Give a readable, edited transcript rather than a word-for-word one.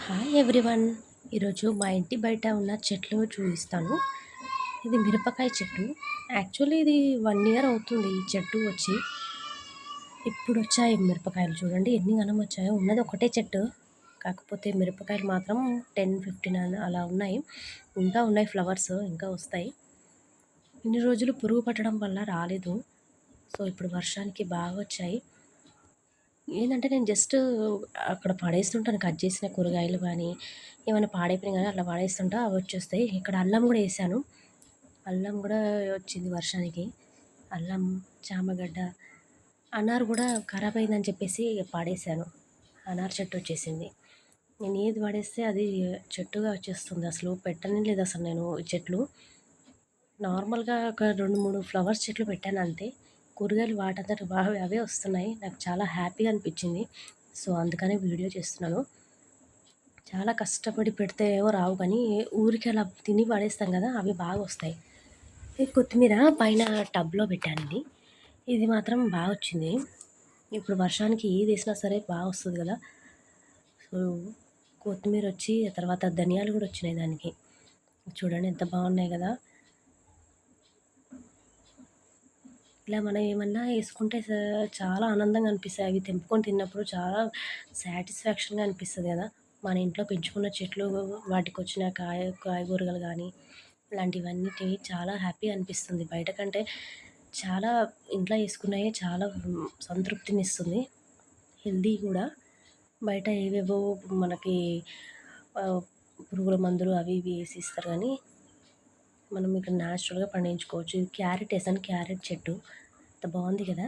Hi everyone. ఈరోజు మా ఇంటి బయట ఉన్న చెట్లు చూపిస్తాను. ఇది మిరపకాయ చెట్టు. యాక్చువల్లీ ఇది 1 ఇయర్ అవుతుంది ఈ చెట్టు వచ్చి. ఇప్పుడు వచ్చాయి మిరపకాయలు, చూడండి ఎన్ని ఘనం వచ్చాయో. ఉన్నది ఒకటే చెట్టు, కాకపోతే మిరపకాయలు మాత్రం 10, 15 అలా ఉన్నాయి. ఇంకా ఉన్నాయి ఫ్లవర్స్, ఇంకా వస్తాయి. ఇన్ని రోజులు పురుగు పట్టడం వల్ల రాలేదు. సో ఇప్పుడు వర్షానికి బాగా వచ్చాయి. ఏందంటే నేను జస్ట్ అక్కడ పడేస్తుంటాను, కట్ చేసిన కూరగాయలు గానీ, ఏమైనా పాడైపోయినయి గానీ అట్లా పడేస్తుంటా, అవి వచ్చేస్తాయి. ఇక్కడ అల్లం గూడా ఏశాను. అల్లం గూడా వచ్చింది వర్షానికి. అల్లం, చామగడ్డ, అనారు గూడా ఖరాబ్ అయిందని చెప్పేసి పడేశాను. అనారు చెట్టు వచ్చేసింది. నేను ఏది పడేస్తే అది చెట్టుగా వచ్చేస్తుంది. అసలు పెట్టనే లేదసలు నేను ఈ చెట్లు. నార్మల్‌గా ఒక 2, 3 ఫ్లవర్స్ చెట్లు పెట్టాను అంతే. కూరగాయలు వాటంతట అవే వస్తున్నాయి. నాకు చాలా హ్యాపీగా అనిపించింది. సో అందుకనే వీడియో చేస్తున్నాను. చాలా కష్టపడి పెడితే ఏవో రావు కానీ, ఊరికే అలా తిని పడేస్తాం కదా, అవి బాగా వస్తాయి. ఈ కొత్తిమీర పైన టబ్‌లో పెట్టానండి. ఇది మాత్రం బాగా వచ్చింది. ఇప్పుడు వర్షానికి ఏదేసినా సరే బాగా వస్తుంది కదా. సో కొత్తిమీర వచ్చి, ఆ తర్వాత ధనియాలు కూడా వచ్చినాయి దానికి. చూడండి ఎంత బాగున్నాయి కదా. ఇలా మనం ఏమన్నా వేసుకుంటే చాలా ఆనందంగా అనిపిస్తాయి. అవి తెంపుకొని తిన్నప్పుడు చాలా సాటిస్ఫాక్షన్‌గా అనిపిస్తది కదా. మన ఇంట్లో పెంచుకున్న చెట్లు, వాటికొచ్చిన కాయగూరలు గానీ, ఇలాంటివన్నిటివి చాలా హ్యాపీ అనిపిస్తుంది. బయట కంటే చాలా ఇంట్లో వేసుకున్నయే చాలా సంతృప్తినిస్తుంది. హెల్తీ కూడా. బయట ఏవేవో మనకి ఆహ్, పురుగుల మందులు అవి ఇవి ఏసి ఇస్తారు గానీ, మనం ఇక్కడ న్యాచురల్‌గా పండించుకోవచ్చు. ఇది క్యారెట్ ఏసాను, క్యారెట్ చెట్టు. ఎంత బాగుంది కదా.